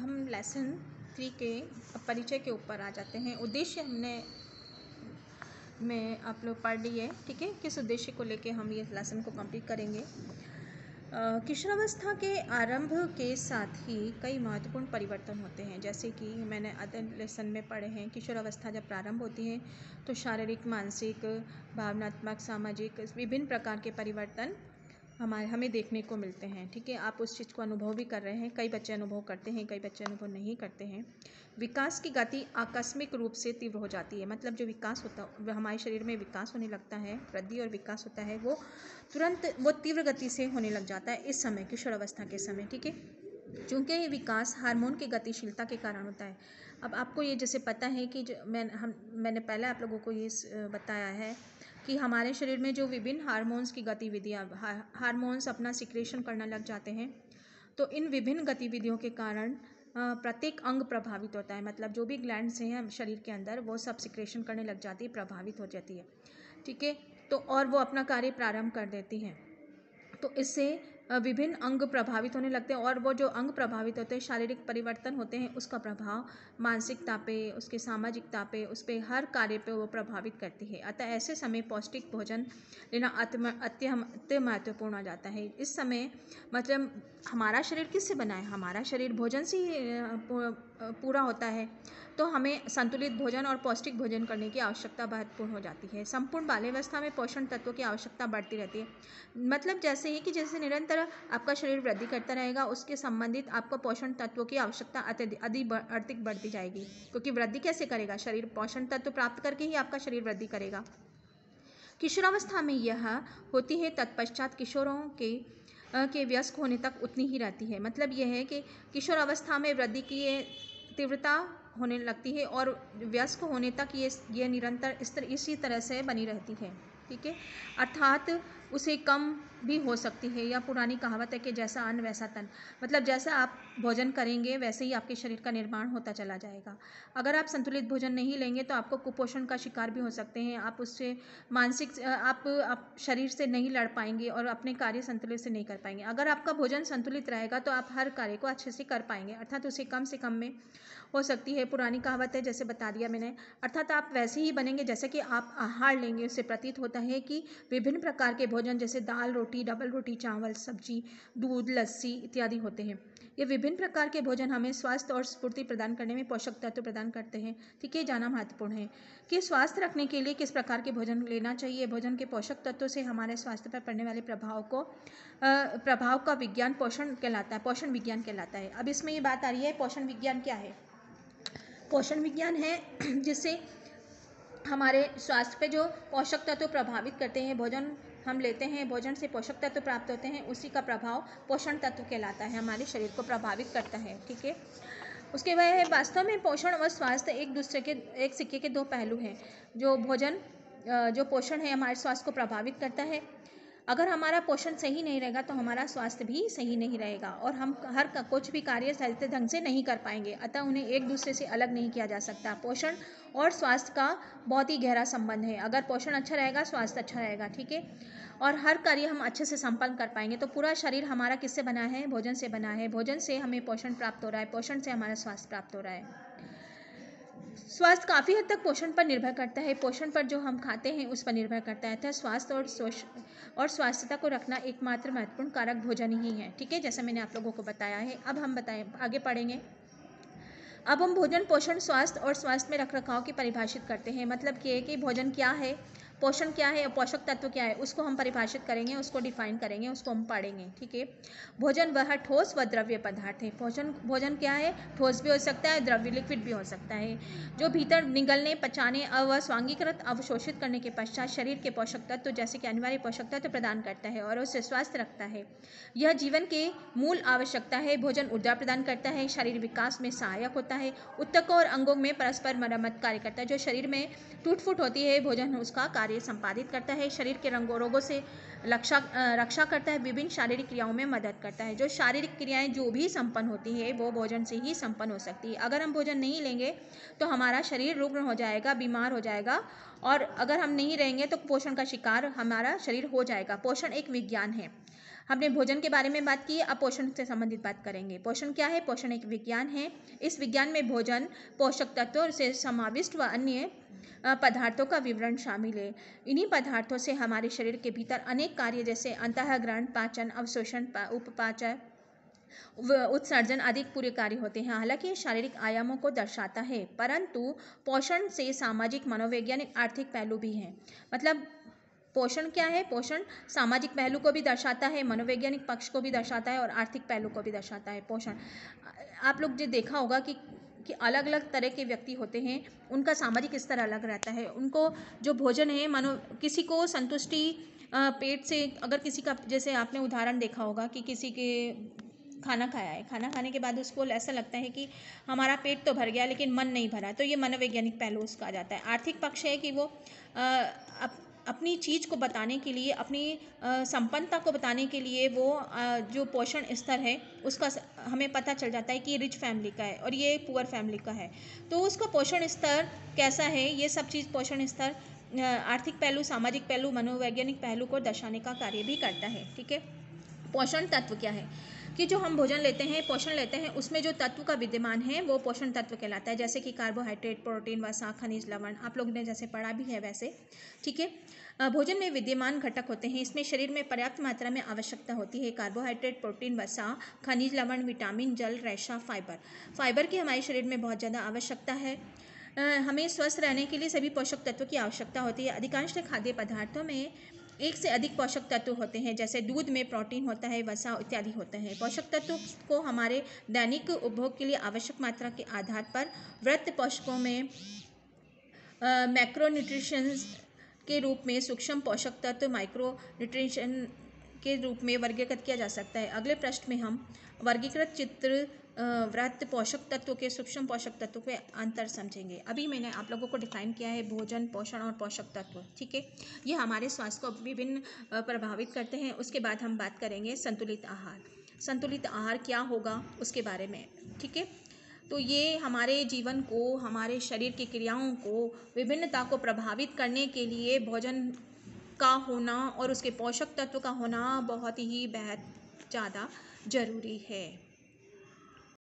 हम लेसन 3 के परिचय के ऊपर आ जाते हैं। उद्देश्य में आप लोग पढ़ लिए, ठीक है। किस उद्देश्य को लेके हम ये लेसन को कंप्लीट करेंगे। किशोरावस्था के आरंभ के साथ ही कई महत्वपूर्ण परिवर्तन होते हैं, जैसे कि मैंने अदर लेसन में पढ़े हैं। किशोरावस्था जब प्रारंभ होती है तो शारीरिक, मानसिक, भावनात्मक, सामाजिक विभिन्न प्रकार के परिवर्तन हमें देखने को मिलते हैं, ठीक है। आप उस चीज़ को अनुभव भी कर रहे हैं। कई बच्चे अनुभव करते हैं, कई बच्चे अनुभव नहीं करते हैं। विकास की गति आकस्मिक रूप से तीव्र हो जाती है, मतलब जो विकास होता है, हमारे शरीर में विकास होने लगता है, वृद्धि और विकास होता है, वो तुरंत वो तीव्र गति से होने लग जाता है इस समय, किशोरावस्था के समय, ठीक है। चूँकि ये विकास हार्मोन की गतिशीलता के कारण होता है। अब आपको ये जैसे पता है कि मैंने पहले आप लोगों को ये बताया है कि हमारे शरीर में जो विभिन्न हार्मोन्स की गतिविधियाँ, हार्मोन्स अपना सिक्रेशन करना लग जाते हैं, तो इन विभिन्न गतिविधियों के कारण प्रत्येक अंग प्रभावित होता है। मतलब जो भी ग्लैंड्स हैं शरीर के अंदर, वो सब सिक्रेशन करने लग जाती है, प्रभावित हो जाती है, ठीक है। तो और वो अपना कार्य प्रारंभ कर देती हैं। तो इससे विभिन्न अंग प्रभावित होने लगते हैं, और वो जो अंग प्रभावित होते हैं, शारीरिक परिवर्तन होते हैं, उसका प्रभाव मानसिकता पे, उसके सामाजिकता पे, उस पे हर कार्य पे वो प्रभावित करती है। अतः ऐसे समय पौष्टिक भोजन लेना अति महत्वपूर्ण हो जाता है। इस समय मतलब हमारा शरीर किससे बना है? हमारा शरीर भोजन से पूरा होता है, तो हमें संतुलित भोजन और पौष्टिक भोजन करने की आवश्यकता महत्वपूर्ण हो जाती है। संपूर्ण बाल्यावस्था में पोषण तत्वों की आवश्यकता बढ़ती रहती है। मतलब जैसे ही कि जैसे निरंतर आपका शरीर वृद्धि करता रहेगा, उसके संबंधित आपको पोषण तत्वों की आवश्यकता अधिक बढ़ती जाएगी, क्योंकि वृद्धि कैसे करेगा? शरीर पोषण तत्व प्राप्त करके ही आपका शरीर वृद्धि करेगा। किशोरावस्था में यह होती है, तत्पश्चात किशोरों के वयस्क होने तक उतनी ही रहती है। मतलब यह है कि किशोरावस्था में वृद्धि की तीव्रता होने लगती है और वयस्क होने तक ये निरंतर इसी तरह से बनी रहती है, ठीक है। अर्थात उसे कम भी हो सकती है। या पुरानी कहावत है कि जैसा अन्न वैसा तन, मतलब जैसा आप भोजन करेंगे वैसे ही आपके शरीर का निर्माण होता चला जाएगा। अगर आप संतुलित भोजन नहीं लेंगे तो आपको कुपोषण का शिकार भी हो सकते हैं। आप उससे मानसिक आप शरीर से नहीं लड़ पाएंगे और अपने कार्य संतुलित से नहीं कर पाएंगे। अगर आपका भोजन संतुलित रहेगा तो आप हर कार्य को अच्छे से कर पाएंगे, अर्थात उसे कम से कम में हो सकती है। पुरानी कहावत है, जैसे बता दिया मैंने, अर्थात आप वैसे ही बनेंगे जैसे कि आप आहार लेंगे। उससे प्रतीत होता है कि विभिन्न प्रकार के भोजन जैसे दाल, रोटी, डबल रोटी, चावल, सब्जी, दूध, लस्सी इत्यादि होते हैं। ये विभिन्न प्रकार के भोजन हमें स्वास्थ्य और स्फूर्ति प्रदान करने में पोषक तत्व प्रदान करते हैं, ठीक है। जाना महत्वपूर्ण है कि स्वास्थ्य रखने के लिए किस प्रकार के भोजन लेना चाहिए। भोजन के पोषक तत्वों से हमारे स्वास्थ्य पर पड़ने वाले प्रभाव का विज्ञान पोषण कहलाता है, पोषण विज्ञान कहलाता है। अब इसमें ये बात आ रही है, पोषण विज्ञान क्या है? पोषण विज्ञान है जिससे हमारे स्वास्थ्य पे जो पोषक तत्व प्रभावित करते हैं, भोजन हम लेते हैं, भोजन से पोषक तत्व प्राप्त होते हैं, उसी का प्रभाव पोषण तत्व कहलाता है, हमारे शरीर को प्रभावित करता है, ठीक है। उसके बाद वास्तव में पोषण और स्वास्थ्य एक सिक्के के दो पहलू हैं। जो पोषण है हमारे स्वास्थ्य को प्रभावित करता है। अगर हमारा पोषण सही नहीं रहेगा तो हमारा स्वास्थ्य भी सही नहीं रहेगा और हम कुछ भी कार्य सही ढंग से नहीं कर पाएंगे। अतः उन्हें एक दूसरे से अलग नहीं किया जा सकता। पोषण और स्वास्थ्य का बहुत ही गहरा संबंध है। अगर पोषण अच्छा रहेगा, स्वास्थ्य अच्छा रहेगा, ठीक है, और हर कार्य हम अच्छे से संपन्न कर पाएंगे। तो पूरा शरीर हमारा किससे बना है? भोजन से बना है। भोजन से हमें पोषण प्राप्त हो रहा है, पोषण से हमारा स्वास्थ्य प्राप्त हो रहा है। स्वास्थ्य काफ़ी हद तक पोषण पर निर्भर करता है। पोषण पर जो हम खाते हैं उस पर निर्भर करता है। अतः स्वास्थ्य और स्वास्थ्यता को रखना एकमात्र महत्वपूर्ण कारक भोजन ही है, ठीक है, जैसा मैंने आप लोगों को बताया है। अब हम आगे पढ़ेंगे। अब हम भोजन, पोषण, स्वास्थ्य और स्वास्थ्य में रखरखाव की परिभाषित करते हैं। मतलब कि भोजन क्या है, पोषण क्या है और पोषक तत्व क्या है, उसको हम परिभाषित करेंगे, उसको डिफाइन करेंगे, उसको हम पढ़ेंगे, ठीक है। भोजन वह ठोस व द्रव्य पदार्थ है। भोजन क्या है? ठोस भी हो सकता है, द्रव्य लिक्विड भी हो सकता है, जो भीतर निगलने, पचाने व स्वांगीकृत अवशोषित करने के पश्चात शरीर के पोषक तत्व जैसे कि अनिवार्य पोषक तत्व प्रदान करता है और उसे स्वस्थ रखता है। यह जीवन के मूल आवश्यकता है। भोजन ऊर्जा प्रदान करता है, शारीरिक विकास में सहायक होता है, ऊतकों और अंगों में परस्पर मरम्मत कार्य करता है। जो शरीर में टूट फूट होती है, भोजन उसका कार्य संपादित करता है। शरीर के रोगों से रक्षा करता है, विभिन्न शारीरिक क्रियाओं में मदद करता है। जो शारीरिक क्रियाएं जो भी संपन्न होती है वो भोजन से ही संपन्न हो सकती है। अगर हम भोजन नहीं लेंगे तो हमारा शरीर रुग्ण हो जाएगा, बीमार हो जाएगा, और अगर हम नहीं रहेंगे तो पोषण का शिकार हमारा शरीर हो जाएगा। पोषण एक विज्ञान है। हमने भोजन के बारे में बात की, अब पोषण से संबंधित बात करेंगे। पोषण क्या है? पोषण एक विज्ञान है। इस विज्ञान में भोजन, पोषक तत्वों से समाविष्ट व अन्य पदार्थों का विवरण शामिल है। इन्हीं पदार्थों से हमारे शरीर के भीतर अनेक कार्य जैसे अंतःग्रहण, पाचन, अवशोषण, उपपाचन, उत्सर्जन आदि पूरे कार्य होते हैं। हालांकि ये शारीरिक आयामों को दर्शाता है, परंतु पोषण से सामाजिक, मनोवैज्ञानिक, आर्थिक पहलू भी हैं। मतलब पोषण क्या है? पोषण सामाजिक पहलू को भी दर्शाता है, मनोवैज्ञानिक पक्ष को भी दर्शाता है और आर्थिक पहलू को भी दर्शाता है। पोषण, आप लोग जो देखा होगा कि अलग अलग तरह के व्यक्ति होते हैं, उनका सामाजिक स्तर अलग रहता है। उनको जो भोजन है, मानो किसी को संतुष्टि पेट से, अगर किसी का, जैसे आपने उदाहरण देखा होगा कि किसी के खाना खाया है, खाना खाने के बाद उसको ऐसा लगता है कि हमारा पेट तो भर गया लेकिन मन नहीं भरा, तो ये मनोवैज्ञानिक पहलू उसका आ जाता है। आर्थिक पक्ष है कि वो अपनी चीज़ को बताने के लिए, अपनी संपन्नता को बताने के लिए वो जो पोषण स्तर है उसका हमें पता चल जाता है कि ये रिच फैमिली का है और ये पुअर फैमिली का है, तो उसका पोषण स्तर कैसा है, ये सब चीज़ पोषण स्तर आर्थिक पहलू, सामाजिक पहलू, मनोवैज्ञानिक पहलू को दर्शाने का कार्य भी करता है। ठीक है। पोषण तत्व क्या है? कि जो हम भोजन लेते हैं, पोषण लेते हैं, उसमें जो तत्व का विद्यमान है वो पोषण तत्व कहलाता है। जैसे कि कार्बोहाइड्रेट, प्रोटीन, वसा, खनिज, लवण, आप लोगों ने जैसे पढ़ा भी है वैसे। ठीक है। भोजन में विद्यमान घटक होते हैं, इसमें शरीर में पर्याप्त मात्रा में आवश्यकता होती है। कार्बोहाइड्रेट, प्रोटीन, वसा, खनिज, लवण, विटामिन, जल, रेशा, फाइबर। फाइबर की हमारे शरीर में बहुत ज़्यादा आवश्यकता है। हमें स्वस्थ रहने के लिए सभी पोषक तत्वों की आवश्यकता होती है। अधिकांश खाद्य पदार्थों में एक से अधिक पोषक तत्व होते हैं, जैसे दूध में प्रोटीन होता है, वसा इत्यादि होते हैं। पोषक तत्वों को हमारे दैनिक उपभोग के लिए आवश्यक मात्रा के आधार पर वृत्त पोषकों में मैक्रोन्यूट्रिशंस के रूप में, सूक्ष्म पोषक तत्व माइक्रो न्यूट्रिशन के रूप में वर्गीकृत किया जा सकता है। अगले पृष्ठ में हम वर्गीकृत चित्र वृत्त पोषक तत्वों के सूक्ष्म पोषक तत्वों के अंतर समझेंगे। अभी मैंने आप लोगों को डिफाइन किया है भोजन, पोषण और पोषक तत्व। ठीक है। ये हमारे स्वास्थ्य को विभिन्न प्रभावित करते हैं। उसके बाद हम बात करेंगे संतुलित आहार। संतुलित आहार क्या होगा उसके बारे में। ठीक है। तो ये हमारे जीवन को, हमारे शरीर की क्रियाओं को, विभिन्नता को प्रभावित करने के लिए भोजन का होना और उसके पोषक तत्व का होना बहुत ही बेहद ज़्यादा जरूरी है।